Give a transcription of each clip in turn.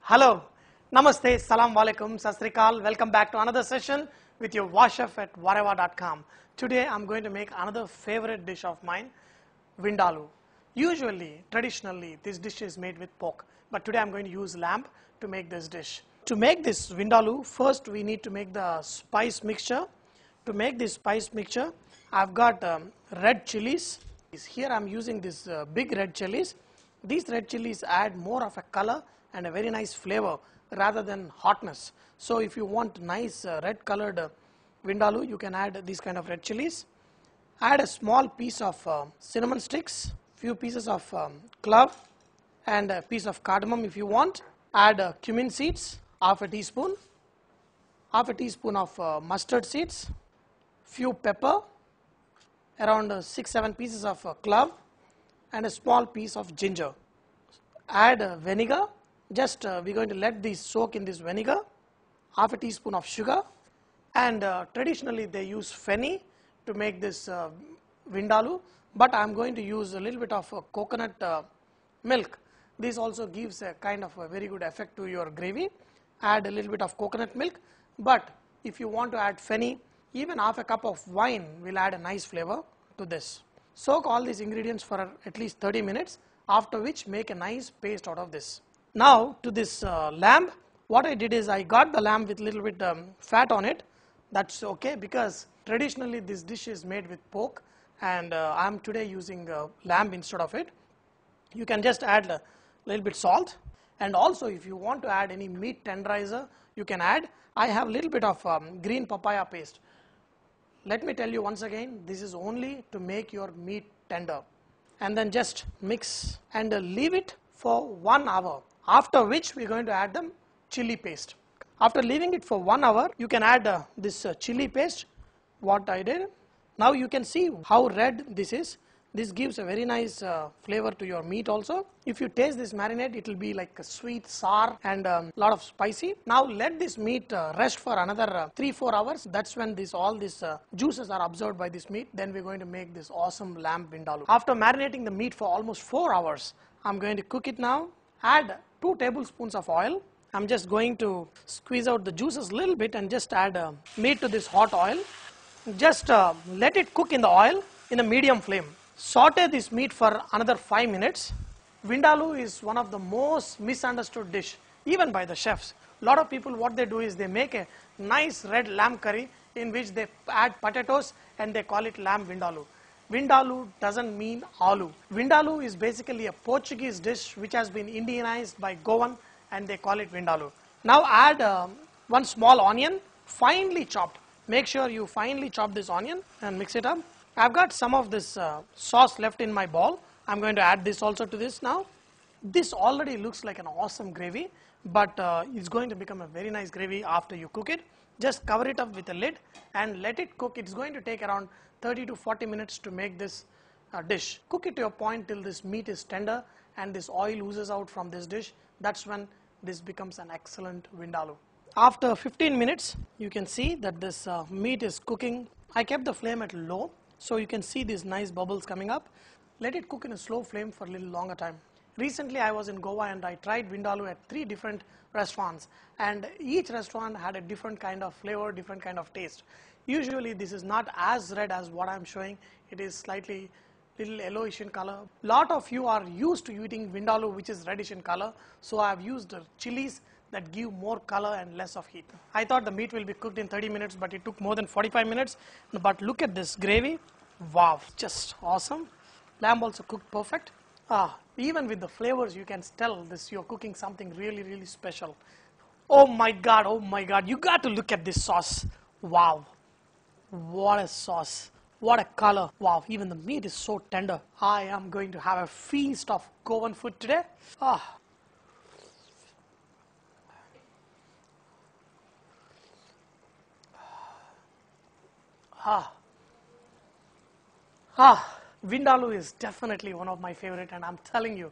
Hello, Namaste, Salam Alaikum, Sat Sri Akal. Welcome back to another session with your war chef at whatever.com. Today I'm going to make another favorite dish of mine, vindaloo. Usually, traditionally, this dish is made with pork, but today I'm going to use lamb to make this dish. To make this vindaloo, first we need to make the spice mixture. To make this spice mixture, I've got red chilies. Here I'm using these big red chilies. These red chilies add more of a color and a very nice flavor rather than hotness. So if you want nice red colored vindaloo, you can add these kind of red chilies. Add a small piece of cinnamon sticks, few pieces of clove, and a piece of cardamom if you want. Add cumin seeds, half a teaspoon of mustard seeds, few pepper, around 6-7 pieces of clove, and a small piece of ginger. Add vinegar. Just we're going to let these soak in this vinegar. Half a teaspoon of sugar, and traditionally they use fenny to make this vindaloo, but I'm going to use a little bit of coconut milk. This also gives a kind of a very good effect to your gravy. Add a little bit of coconut milk, but if you want to add fenny, even half a cup of wine will add a nice flavor to this. Soak all these ingredients for at least 30 minutes, after which make a nice paste out of this. Now to this lamb, what I did is I got the lamb with little bit fat on it. That's okay because traditionally this dish is made with pork, and I'm today using lamb instead of it. You can just add a little bit salt, and also if you want to add any meat tenderizer, you can add. I have a little bit of green papaya paste. Let me tell you once again, this is only to make your meat tender, and then just mix and leave it for 1 hour, after which we are going to add the chili paste. After leaving it for 1 hour, you can add this chili paste, what I did. Now you can see how red this is. This gives a very nice flavor to your meat also. If you taste this marinade, it will be like a sweet, sour, and a lot of spicy. Now let this meat rest for another 3-4 hours. That's when all these juices are absorbed by this meat. Then we're going to make this awesome lamb vindaloo. After marinating the meat for almost 4 hours, I'm going to cook it now. Add 2 tablespoons of oil. I'm just going to squeeze out the juices a little bit and just add meat to this hot oil. Just let it cook in the oil in a medium flame. Saute this meat for another 5 minutes. Vindaloo is one of the most misunderstood dish, even by the chefs. A lot of people, what they do is they make a nice red lamb curry in which they add potatoes and they call it lamb vindaloo. Vindaloo doesn't mean aloo. Vindaloo is basically a Portuguese dish which has been Indianized by Goan, and they call it vindaloo. Now add 1 small onion, finely chopped. Make sure you finely chop this onion and mix it up. I've got some of this sauce left in my bowl. I'm going to add this also to this now. This already looks like an awesome gravy, but it's going to become a very nice gravy after you cook it. Just cover it up with a lid and let it cook. It's going to take around 30 to 40 minutes to make this dish. Cook it to a point till this meat is tender and this oil oozes out from this dish. That's when this becomes an excellent vindaloo. After 15 minutes, you can see that this meat is cooking. I kept the flame at low, so you can see these nice bubbles coming up. Let it cook in a slow flame for a little longer time. Recently I was in Goa and I tried vindaloo at 3 different restaurants, and each restaurant had a different kind of flavor, different kind of taste. Usually this is not as red as what I'm showing. It is slightly little yellowish in color. Lot of you are used to eating vindaloo which is reddish in color, so I've used chilies that give more color and less of heat. I thought the meat will be cooked in 30 minutes, but it took more than 45 minutes. But look at this gravy. Wow, just awesome. Lamb also cooked perfect. Even with the flavors, you can tell this you're cooking something really, really special. Oh my God, you got to look at this sauce. Wow, what a sauce. What a color. Wow, even the meat is so tender. I am going to have a feast of Goan food today. Vindaloo is definitely one of my favorite, and I'm telling you,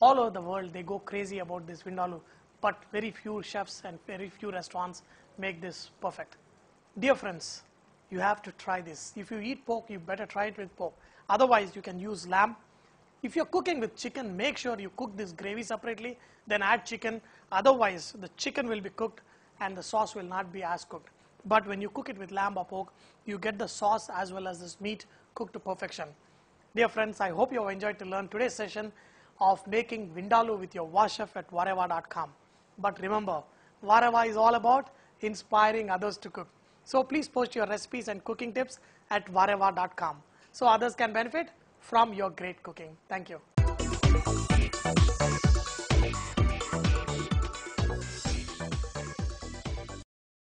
all over the world they go crazy about this vindaloo, but very few chefs and very few restaurants make this perfect. Dear friends, you have to try this. If you eat pork, you better try it with pork. Otherwise, you can use lamb. If you're cooking with chicken, make sure you cook this gravy separately, then add chicken. Otherwise, the chicken will be cooked and the sauce will not be as cooked. But when you cook it with lamb or pork, you get the sauce as well as this meat cooked to perfection. Dear friends, I hope you have enjoyed to learn today's session of making Vindaloo with your Chef at Vareva.com. But remember, Vareva is all about inspiring others to cook. So please post your recipes and cooking tips at Vareva.com so others can benefit from your great cooking. Thank you.